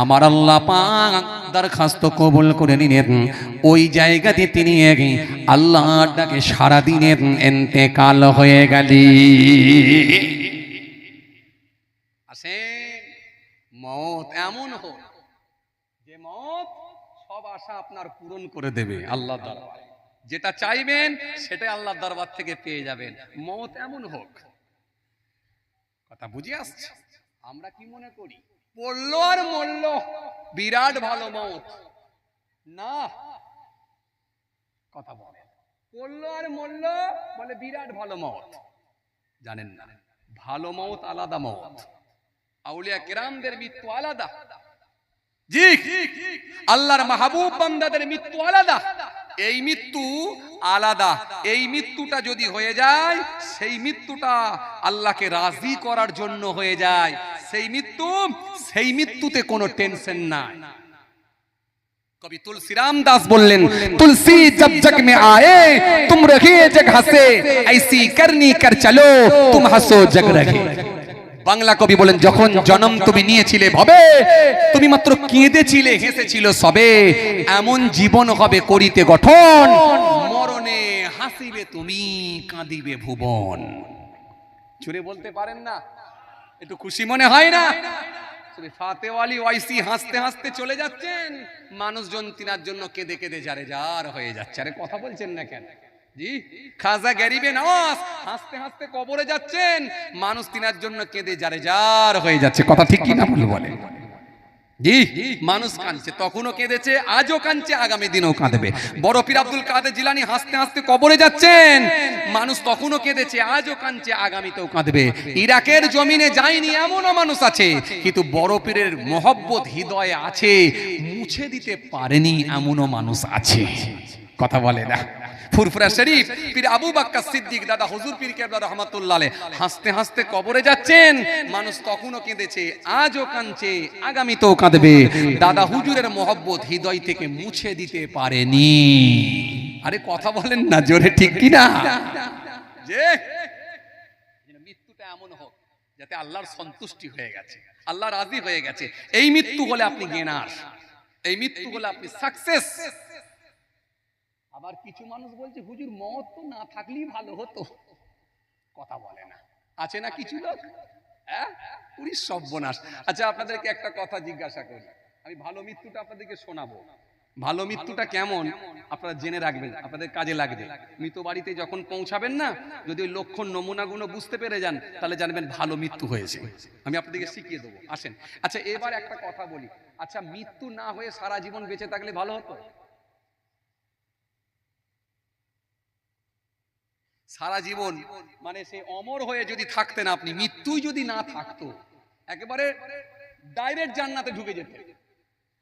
আমার আল্লাহ পাক দরখাস্ত কবুল করে নিলেন। ওই জায়গাতে তিনি আল্লাহর ডাকে সারাদিনের ইন্তেকাল হয়ে গেলেন। আসেন, মত এমন হোক যে মত সব আশা আপনার পূরণ করে দেবে আল্লাহর দরবারে। যেটা চাইবেন সেটাই আল্লাহর দরবার থেকে পেয়ে যাবেন। মত এমন হোক, কথা বুঝে আসছে? আমরা কি মনে করি পড়লো আর মরল বিরাট ভালো মত না, কথা বলে পড়লো আর মরল বলে বিরাট ভালো মত। জানেন না, ভালো মত আলাদা মত, আউলিয়া কেরামদের মৃত্যু আলাদা, জি আল্লাহর মাহবুব বান্দাদের মৃত্যু আলাদা। এই মৃত্যু আলাদা। এই মৃত্যুটা যদি হয়ে যায় সেই মৃত্যুটা আল্লাহকে রাজি করার জন্য হয়ে যায়। সেই মৃত্যুতে কোনো টেনশন নাই। कवि तुलसीराम दास बोलें, तुलसी जब जग में आए तुम रहे जग हंसे, ऐसी करनी कर चलो तुम हंसो जग रहे। বাংলা কবি বলেন, যখন জন্ম তুমি নিয়েছিলে ভবে তুমি মাত্র কেঁদেছিলে হেসেছিল সবে, এমন জীবন হবে করিতে গঠন, মরণে হাসিবে তুমি কাঁদিবে ভুবন। চুরে বলতে পারেন না? একটু খুশি মনে হয় না? ফাতেওয়ালি ওয়াইসি হাসতে হাসতে চলে যাচ্ছেন, মানুষজন তিনার জন্য কেঁদে কেঁদে যারে যার হয়ে যাচ্ছে। আরে কথা বলছেন না কেন? জি খাজা গরিবে নওয়াজ হাসতে হাসতে কবরে যাচ্ছেন, মানুষ তিনার জন্য কেঁদে যারে যার হয়ে যাচ্ছে। কথা ঠিক কি না বলে? জি মানুষ কাঁদছে, তখনও কেঁদেছে, আজও কাঁদছে, আগামী দিনেও কাঁদবে। বড় পীর আব্দুল কাদের জিলানী হাসতে হাসতে কবরে যাচ্ছেন, মানুষ তখনও কেঁদেছে, আজও কাঁদছে, আগামীতেও কাঁদবে। ইরাকের জমিনে যায়নি এমনও মানুষ আছে, কিন্তু বড় পীরের মহব্বত হৃদয়ে আছে, মুছে দিতে পারেনি এমনও মানুষ আছে। কথা বলে না? ফুরফুরা শরীফ পীর আবু বকর সিদ্দিক দাদা হুজুর পীর কেবলা রাহমাতুল্লাহ আলাইহি হাসতে হাসতে কবরে যাচ্ছেন, মানুষ তখনও কেঁদেছে, আজও কাঁদছে, আগামীতেও কাঁদবে। দাদা হুজুরের মহব্বত হৃদয় থেকে মুছে দিতে পারেনি। আরে কথা বলেন না জোরে, ঠিক কি না? যে মৃত্যুটা এমন হোক যাতে আল্লাহর সন্তুষ্টি হয়ে গেছে, আল্লাহ রাজি হয়ে গেছে। এই মৃত্যু হলে আপনি গেনার, এই মৃত্যু হলে আপনি সাকসেস। আবার কিছু মানুষ বলছে, হুজুর মত তো না থাকলেই ভালো হতো। কথা বলে না? আছে না কিছু লোক? পুরি সর্বনাশ। আচ্ছা আপনাদেরকে একটা কথা জিজ্ঞাসা করি, আমি ভালো মৃত্যুটা আপনাদেরকে শোনাবো। ভালো মৃত্যুটা কেমন আপনারা জেনে রাখবেন, আপনাদের কাজে লাগবে। মৃত বাড়িতে যখন পৌঁছাবেন না, যদি ওই লক্ষণ নমুনাগুলো বুঝতে পেরে যান, তাহলে জানবেন ভালো মৃত্যু হয়েছে। আমি আপনাদেরকে শিখিয়ে দেবো, আসেন। আচ্ছা এবার একটা কথা বলি, আচ্ছা মৃত্যু না হয়ে সারা জীবন বেঁচে থাকলে ভালো হতো? সারা জীবন মানে সে অমর হয়ে যদি থাকতেন আপনি, মৃত্যুই যদি না থাকতো, একেবারে ডাইরেক্ট জান্নাতে ঢুকে যেতেন।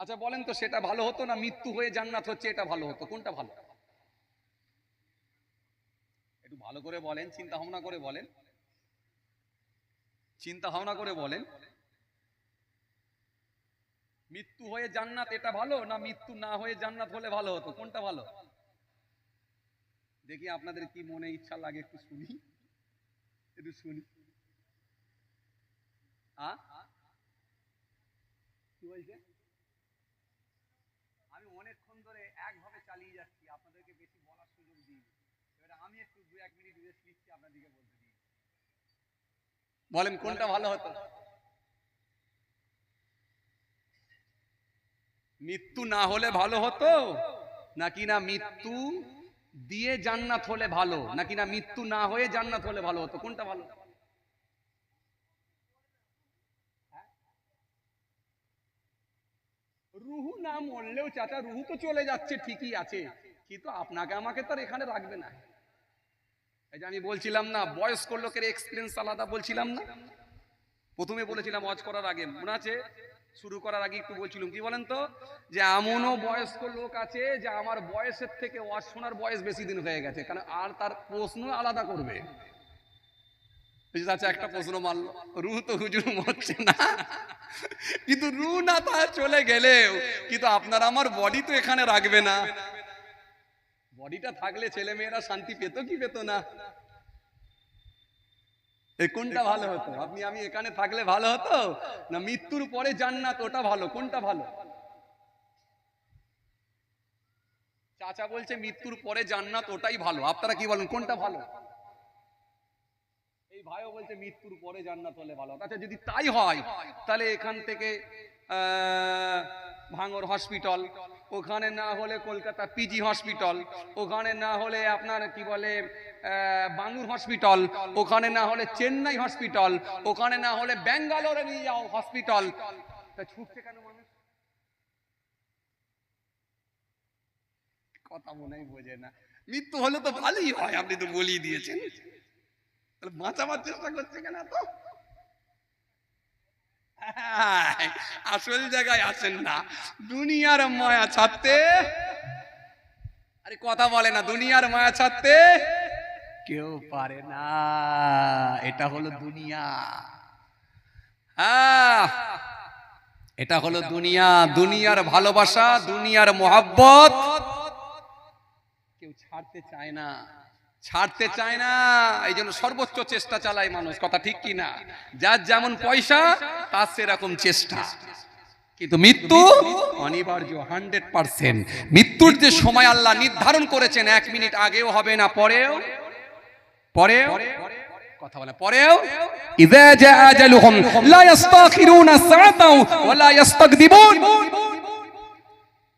আচ্ছা বলেন তো সেটা ভালো হতো না মৃত্যু হয়ে জান্নাত হচ্ছে এটা ভালো হতো? কোনটা ভালো? একটু ভালো করে বলেন, চিন্তা ভাবনা করে বলেন, চিন্তা ভাবনা করে বলেন। মৃত্যু হয়ে জান্নাত এটা ভালো না মৃত্যু না হয়ে জান্নাত হলে ভালো হতো? কোনটা ভালো? দেখি আপনাদের কি মনে ইচ্ছা লাগে, একটু শুনি, একটু শুনি। কি বলছে? আমি অনেকক্ষণ ধরে একভাবে চালিয়ে যাচ্ছি, আপনাদেরকে বেশি বলার সুযোগ দিই। এবার আমি একটু 2-1 মিনিট রেস্ট নিচ্ছি, আপনাদেরকে বলতে দিই। বলেন কোনটা ভালো হতো? মৃত্যু না হলে ভালো হতো নাকি না মৃত্যু দিয়ে জান্নাত হলে ভালো, নাকি না মৃত্যু না হয়ে জান্নাত হলে ভালো হতো? কোনটা ভালো? রুহু না মরলেও চাচা, রুহু তো চলে যাচ্ছে ঠিকই আছে, কিন্তু আপনাকে আমাকে তো এখানে রাখবে না। এই যে আমি বলছিলাম না বয়স্ক লোকের এক্সপিরিয়েন্স আলাদা, বলছিলাম না প্রথমে বলেছিলাম ওয়াজ করার আগে, মনে আছে? শুরু করার আগে একটু বলছিলাম, কি বলেন তো, যে এমনও বয়স্ক লোক আছে যে আমার বয়সের থেকে ওয়াজ শোনার বয়স বেশি দিন হয়ে গেছে, কারণ আর তার প্রশ্ন আলাদা করবে। আচ্ছা একটা প্রশ্ন মারলো, রু তো হুজুর মরছে না, কিন্তু রু না তা চলে গেলেও কিন্তু আপনার আমার বডি তো এখানে রাখবে না। বডিটা থাকলে ছেলে মেয়েরা শান্তি পেত কি পেত না? কোনটা ভালো হতো? আপনি আমি এখানে থাকলে ভালো হতো না মৃত্যুর পরে জান্নাত ওটা ভালো? কোনটা ভালো? চাচা বলছে মৃত্যুর পরে জান্নাত ওটাই ভালো, আপনারা কি বলেন কোনটা ভালো? এই ভাইও বলছে মৃত্যুর পরে জান্নাত হলে ভালো। আচ্ছা যদি তাই হয় তাহলে এখান থেকে ভাঙর হসপিটাল, ওখানে না হলে কলকাতা পিজি হসপিটাল, ওখানে না হলে আপনার কি বলে বাঙ্গুর হসপিটাল, ওখানে না হলে চেন্নাই হসপিটাল, ওখানে না হলে ব্যাঙ্গালোরে নিয়ে যাও হসপিটাল, তা ছুটছে কেন মানুষ? কথা মনেই বোঝে না। মৃত্যু হলে তো ভালোই হয়, আপনি তো বলিয়ে দিয়েছেন, তাহলে বাঁচাবার চেষ্টা করছে কেন? তো আসল জায়গায় আসেন না, দুনিয়ার মায়া ছাড়তে, আরে কথা বলে না, দুনিয়ার মায়া ছাড়তে কেউ পারে না। এটা হলো দুনিয়া, হ্যাঁ এটা হলো দুনিয়া। দুনিয়ার ভালোবাসা, দুনিয়ার মোহাব্বত কেউ ছাড়তে চায় না, ছাড়তে চায় না। এই জন্য সর্বোচ্চ চেষ্টা চালায় মানুষ, কথা ঠিক কি না? যার যেমন পয়সা তার সেরকম চেষ্টা। কিন্তু মৃত্যু অনিবার্য 100%। মৃত্যুর যে সময় আল্লাহ নির্ধারণ করেছেন 1 মিনিট আগেও হবে না, পরেও কথা বলে পরেও ইযা জা আজালুহুম লা ইস্তাখিরুনা সাআতাও ওয়া লা ইস্তাকদিমুন।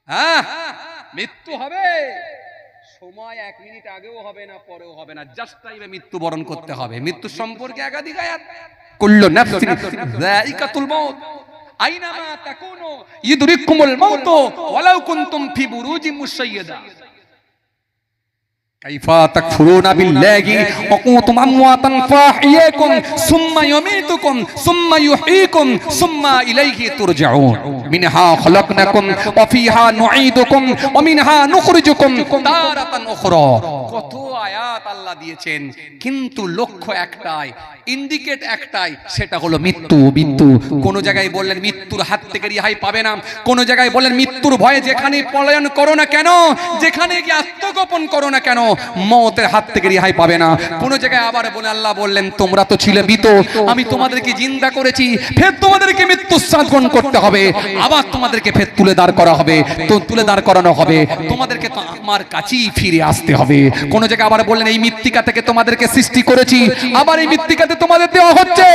হ্যাঁ মৃত্যু হবে, সময় 1 মিনিট আগেও হবে না, পরেও হবে না, জাস্ট টাইমে মৃত্যুবরণ করতে হবে। মৃত্যু সম্পর্কে একাধিক আয়াত, কুল্লু নাফসিন যায়িকাতুল মাউত আইনামা তাকুনু ইদরিকুমুল মাউত ওয়ালাউ কুনতুম ফি বুরুজিন মুশাইয়াদা কাইফা তাকফুরুনা বিল্লাহি ওয়া কুনতুম আমওয়াতান ফাহিয়াকুম সুম্মা ইউমীতুকুম সুম্মা ইউহয়ীকুম সুম্মা ইলাইহি তুরজাউন মিনহা খলাকনাকুম ওয়া ফিহা নুঈদুকুম ওয়া মিনহা নুখরিজুকুম তারাতান উখরা। কত আয়াত আল্লাহ দিয়েছেন, কিন্তু লক্ষ্য একটাই, ইন্ডিকেট একটাই, সেটা হলো মৃত্যু। মৃত্যু কোন জায়গায় বললেন মৃত্যুর হাত থেকে রেহাই পাবে না, কোন জায়গায় বললেন মৃত্যুর ভয়ে যেখানে পলায়ন করো না কেন, যেখানে গিয়ে আত্মগোপন করো না কেন, মওতের হাত থেকে রেহাই পাবে না। কোন জায়গায় আবার বলে আল্লাহ বললেন তোমরা তো ছিলে মৃত, আমি তোমাদেরকে জিন্দা করেছি, ফের তোমাদেরকে মৃত্যু সাধন করতে হবে, আবার তোমাদেরকে ফের তুলে দাঁড় করা হবে, তো তুলে দাঁড় করানো হবে, তোমাদেরকে তো আমার কাছেই ফিরে আসতে হবে। কোন জায়গায় আবার বললেন এই মৃত্তিকা থেকে তোমাদেরকে সৃষ্টি করেছি, আবার এই মৃত্তিকাতে তোমাদের দেওয়া হচ্ছে,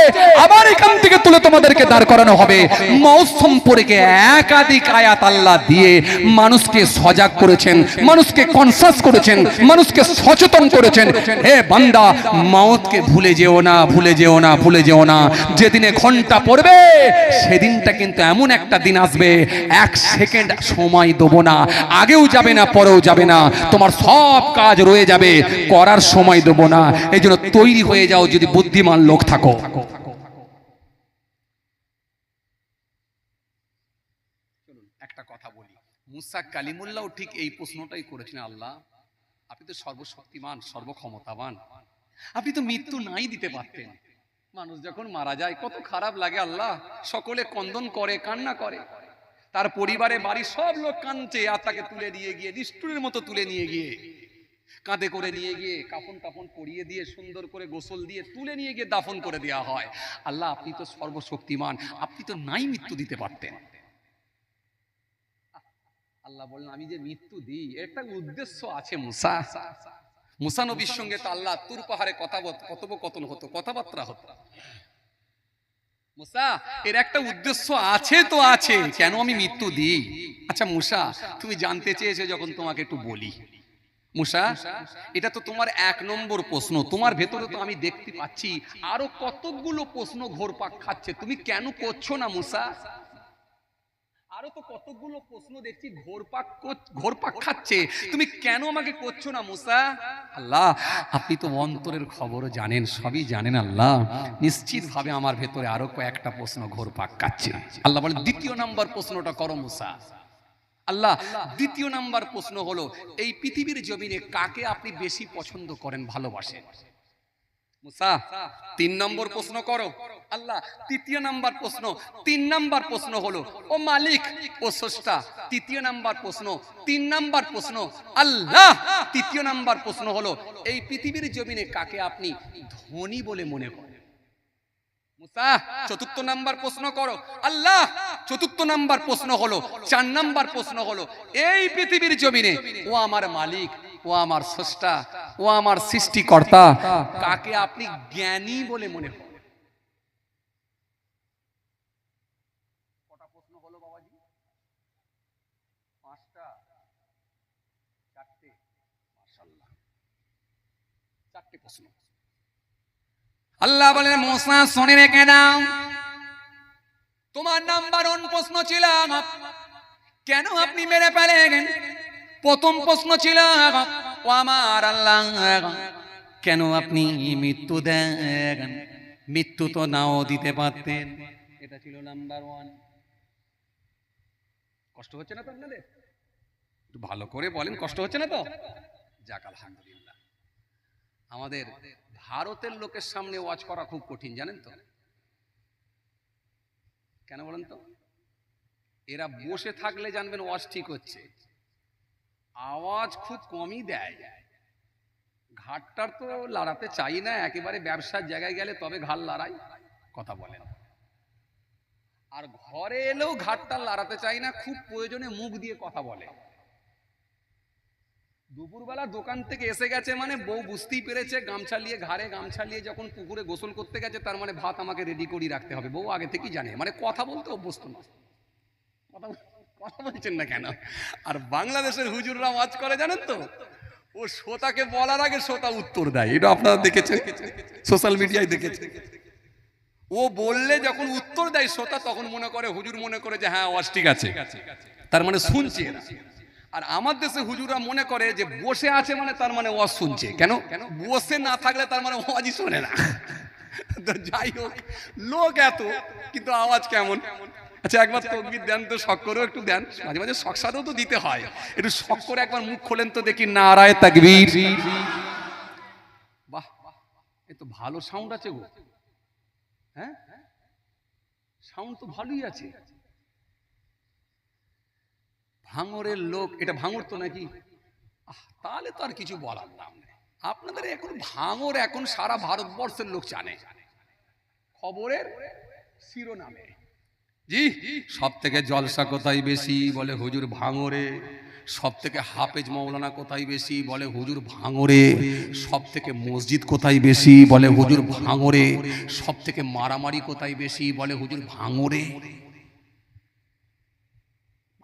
আবার এখান থেকে তুলে তোমাদেরকে দাঁড় করানো হবে। মওত সম্পর্কে একাধিক আয়াত আল্লাহ দিয়ে মানুষকে সজাগ করেছেন, মানুষকে কনসাস করেছেন, মানুষকে সচেতন করেছেন। হে বান্দা, মওতকে ভুলে যেও না, ভুলে যেও না, ভুলে যেও না। যেদিনে ঘন্টা পড়বে সেদিনটা কিন্তু এমন একটা দিন আসবে 1 সেকেন্ড সময় দেবো না, আগেও যাবে না পরেও যাবে না, তোমার সব কাজ রয়ে যাবে, করার সময় দেবো না। এই জন্য তৈরি হয়ে যাও যদি বুদ্ধিমান লোক থাকো। একটা কথা বলি, মুসা কালিমুল্লাহ ঠিক এই প্রশ্নটাই করেছিলেন, আল্লাহ আপনি তো সর্বশক্তিমান সর্বক্ষমতাবান, আপনি তো মৃত্যু নাই দিতে পারতেন। মানুষ যখন মারা যায় কত খারাপ লাগে আল্লাহ, সকলে কন্দন করে, কান্না করে, তার পরিবারে বাড়ির সব লোক কাঁদছে, আর তাকে তুলে নিয়ে গিয়ে নিষ্ঠুরের মতো তুলে নিয়ে গিয়ে কাঁধে করে নিয়ে গিয়ে কাফন টাফন পরিয়ে দিয়ে সুন্দর করে গোসল দিয়ে তুলে নিয়ে গিয়ে দাফন করে দেওয়া হয়। আল্লাহ আপনি তো সর্বশক্তিমান, আপনি তো নাই মৃত্যু দিতে পারতেন। আল্লাহ বললেন আমি যে মৃত্যু দিই একটা উদ্দেশ্য আছে মুসা। মুসা নবীর সঙ্গে তো আল্লাহ তুর পাহাড়ে কথোপকথন হতো, কথাবার্তা হতো। মুসা এর একটা উদ্দেশ্য আছে তো আছে, কেন আমি মৃত্যু দিই? আচ্ছা মুসা তুমি জানতে চেয়েছো যখন তোমাকে একটু বলি। মুসা এটা তো তোমার 1 নম্বর প্রশ্ন, তোমার ভেতরে তো আমি দেখতে পাচ্ছি আরো কতগুলো প্রশ্ন ঘোরপাক খাচ্ছে, তুমি কেন করছো না মুসা? আরো তো কতগুলো প্রশ্ন দেখছি ঘোরপাক খাচ্ছে, তুমি কেন আমাকে করছো না মুসা? আল্লাহ আপনি তো অন্তরের খবর জানেন, সবই জানেন আল্লাহ, নিশ্চিত ভাবে আমার ভেতরে আরো কয়েকটা প্রশ্ন ঘোরপাক খাচ্ছে। আল্লাহ বলে 2য় নাম্বার প্রশ্নটা করো মুসা। আল্লাহ 2য় নাম্বার প্রশ্ন হলো এই পৃথিবীর জমিনে কাকে আপনি বেশি পছন্দ করেন, ভালোবাসেন? মুসা 3 নম্বর প্রশ্ন করো। আল্লাহ 3য় নাম্বার প্রশ্ন। 3 নাম্বার প্রশ্ন হলো ও মালিক ও স্রষ্টা। 3য় নাম্বার প্রশ্ন। 3 নাম্বার প্রশ্ন আল্লাহ 3য় নাম্বার প্রশ্ন হলো এই পৃথিবীর জমিনে কাকে আপনি ধনী বলে মনে করেন? মুসা 4র্থ নাম্বার প্রশ্ন করো। আল্লাহ 4র্থ নাম্বার প্রশ্ন হলো 4 নাম্বার প্রশ্ন হলো এই পৃথিবীর জমিনে ও আমার মালিক, ও আমার স্রষ্টা, ও আমার সৃষ্টিকর্তা, কাকে আপনি জ্ঞানী বলে মনে করেন? কটা প্রশ্ন হলো বাবাজি? 5টা, 4টে, মাশাআল্লাহ 4টে প্রশ্ন। আল্লাহ বলেন মুসা শুনে রেখে দাও, তোমার নাম্বার 1 প্রশ্ন ছিল কেন আপনি মেরে ফেলেন? প্রথম প্রশ্ন ছিল ও আমার আল্লাহ কেন আপনি মৃত্যু দেন? মৃত্যু তো নাও দিতে পারতেন। এটা ছিল নাম্বার 1। কষ্ট হচ্ছে না তো আপনাদের? একটু ভালো করে বলেন, কষ্ট হচ্ছে না তো? যাক আলহামদুলিল্লাহ। আমাদের ভারতের লোকের সামনে ওয়াজ করা খুব কঠিন, জানেন তো? কেন বলেন তো? এরা বসে থাকলে জানবেন ওয়াজ ঠিক হচ্ছে, আওয়াজ খুব কমই দেয়। ঘাটটার তো লড়াতে চাই না, একেবারে ব্যবসার জায়গায় গেলে তবে ঘাড় লড়াই, কথা বলেন। আর ঘরে এলেও ঘাটটা লড়াতে চাই না, খুব প্রয়োজনে মুখ দিয়ে কথা বলে। দুপুরবেলা দোকান থেকে এসে গেছে মানে বউ বুঝতেই পেরেছে, গামছা নিয়ে ঘাড়ে গামছা নিয়ে যখন পুকুরে গোসল করতে গেছে তার মানে ভাত আমাকে রেডি করে রাখতে হবে। বউ আগে থেকেই জানে, মানে কথা বলতে অভ্যস্ত না। কথা বলছেন না কেন? আর বাংলাদেশের হুজুররা ওয়াজ করে জানেন তো, ও শ্রোতাকে বলার আগে শ্রোতা উত্তর দেয়। এটা আপনারা দেখেছেন, সোশ্যাল মিডিয়ায় দেখেছেন। ও বললে যখন উত্তর দেয় শ্রোতা, তখন মনে করে হুজুর মনে করে যে হ্যাঁ ওয়াজ ঠিক আছে, তার মানে শুনছে এরা। আর আমার দেশে হুজুররা মনে করে যে বসে আছে মানে তার মানে ওয়াজ শুনছে। কেন? বসে না থাকলে তার মানে ওয়াজই শোনে না। তো যাই হোক, লোক এত কিন্তু আওয়াজ কেমন? আচ্ছা একবার তাকবীর দেন তো, শখ করেও একটু দেন, মাঝে মাঝে শখ সাধেও তো দিতে হয়। একটু শখ করে একবার মুখ খোলেন তো দেখি, নারায়ে তাকবীর। বাহ, এ তো ভালো সাউন্ড আছে গো। হ্যাঁ, সাউন্ড তো ভালোই আছে। ভাঙরের লোক, এটা ভাঙর তো নাকি? তাহলে তো আর কিছু বলার নাম নেই। আপনাদের এখন ভাঙর এখন সারা ভারতবর্ষের লোক জানে, খবরের শিরোনামে। জি, সব থেকে জলসা কোথায় বেশি? বলে হুজুর ভাঙরে। সব থেকে হাফেজ মাওলানা কোথায় বেশি? বলে হুজুর ভাঙরে। সব থেকে মসজিদ কোথায় বেশি? বলে হুজুর ভাঙরে। সব থেকে মারামারি কোথায় বেশি? বলে হুজুর ভাঙরে।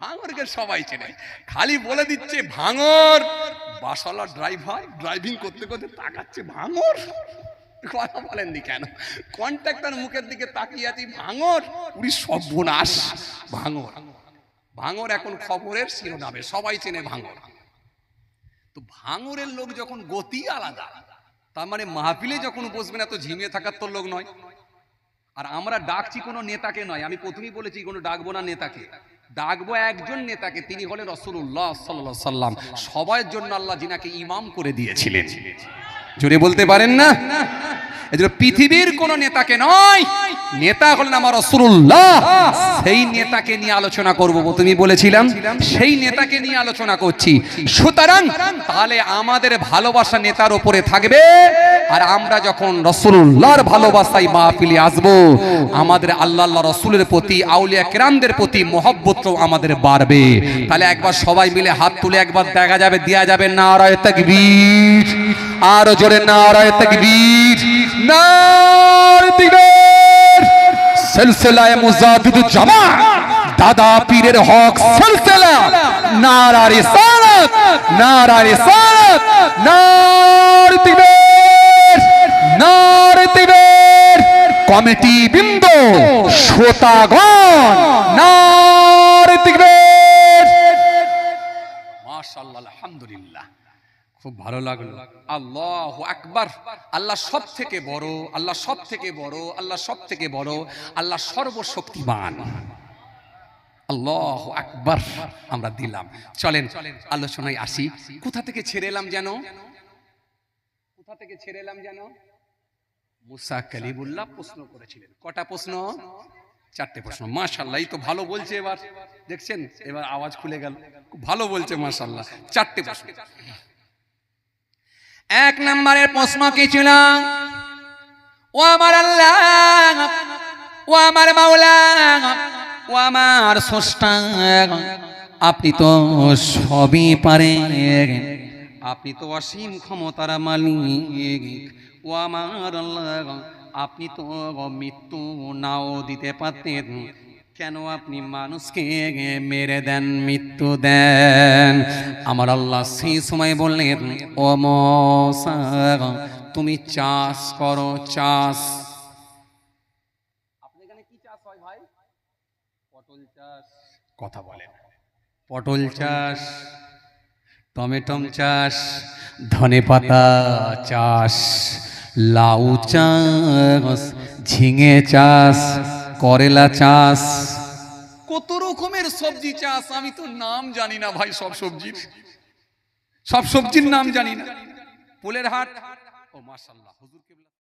ভাঙরকে সবাই চেনে, খালি বলে দিচ্ছে ভাঙর। বাসওয়ালা ড্রাইভার ড্রাইভিং করতে করতে তাকাচ্ছে ভাঙর। কথা বলেননি কেন? কন্ট্রাক্টর মুখের দিকে তাকিয়ে আছি, ভাঙর। উনি সর্বনাশ। ভাঙর, ভাঙর এখন খবরের শিরোনামে, সবাই চেনে ভাঙর। তো ভাঙরের লোক যখন গতি আলাদা, তার মানে মাহফিলে যখন বসবেন এত ঝিমিয়ে থাকার তো লোক নয়। আর আমরা ডাকছি কোনো নেতাকে নয়, আমি প্রথমেই বলেছি কোনো ডাকবো না নেতাকে, ডাকবো একজন নেতাকে, তিনি হলেন রাসূলুল্লাহ সাল্লাল্লাহু আলাইহি সাল্লাম। সবার জন্য আল্লাহ যিনাকে ইমাম করে দিয়েছিলেন। জোরে বলতে পারেন না? এজন্য পৃথিবীর কোন নেতাকে নয়, নেতা হলেন আমার রাসূলুল্লাহ। সেই নেতাকে নিয়ে আলোচনা করব, তুমি বলেছিলাম সেই নেতাকে নিয়ে আলোচনা করছি। সুতরাং তাহলে আমাদের ভালোবাসা নেতার উপরে থাকবে, আর আমরা যখন রাসূলুল্লাহর ভালোবাসায় মাহফিলে আসব, আমাদের আল্লাহ রাসূলের প্রতি, আউলিয়া কেরামদের প্রতি মহব্বতও আমাদের বাড়বে। তাহলে একবার সবাই মিলে হাত তুলে একবার দেখা যাবে, দেয়া যাবে নারায়ে তাকবীর। আর জোরে নারায়ে তাকবীর, নারে তাকবীর। সিলসিলায়ে মুজাদ্দিদুল জামাত দাদা পীরের হক সিলসিলা, নারা রিসালাত, নারা রিসালাত, নারে তাকবীর, নারে তাকবীর। কমিটি বৃন্দ, শ্রোতাগণ, নারে তাকবীর। মাশাআল্লাহ, আলহামদুলিল্লাহ, খুব ভালো লাগলো। আল্লাহু আকবার। আল্লাহ সব থেকে বড়, আল্লাহ সব থেকে বড়, আল্লাহ সব থেকে বড়, আল্লাহ সর্বশক্তিমান। আল্লাহু আকবার আমরা দিলাম। চলেন আলোচনায় আসি। কোথা থেকে ছেড়ে এলাম যেন? কোথা থেকে ছেড়ে এলাম যেন? মুসা কালিমুল্লাহ প্রশ্ন করেছিলেন। কটা প্রশ্ন? 4টে প্রশ্ন। মাশাআল্লাহ, এই তো ভালো বলছে। এবার দেখছেন, এবার আওয়াজ খুলে গেল, খুব ভালো বলছে মাশাআল্লাহ। 4টে প্রশ্ন। 1 নম্বরের প্রশ্ন কি ছিল? ও আমার আল্লাহ, ও আমার মাওলা, ও আমার স্রষ্টা, আপনি তো সবই পারেন, আপনি তো অসীম ক্ষমতার মালিক। ও আমার আল্লাহ, আপনি তো মৃত্যু নাও দিতে পারতেন, কেন আপনি মানুষকে মেরে দেন, মৃত্যু দেন? আমার আল্লাহ সেই সময় বললেন, ও মুসা, তুমি চাষ করো, চাষ। আপনার এখানে কি চাষ হয় ভাই? পটল চাষ। কথা বলেন। পটল চাষ, টমেটো চাষ, ধনেপাতা চাষ, লাউ চাষ, ঝিঙে চাষ, করেলা চাষ। কত রকমের সবজি চাষ, আমি তো নাম জানি না ভাই। সব সবজির নাম জানি না। ফুলের হাট, ও মাশাআল্লাহ, হুজুরকে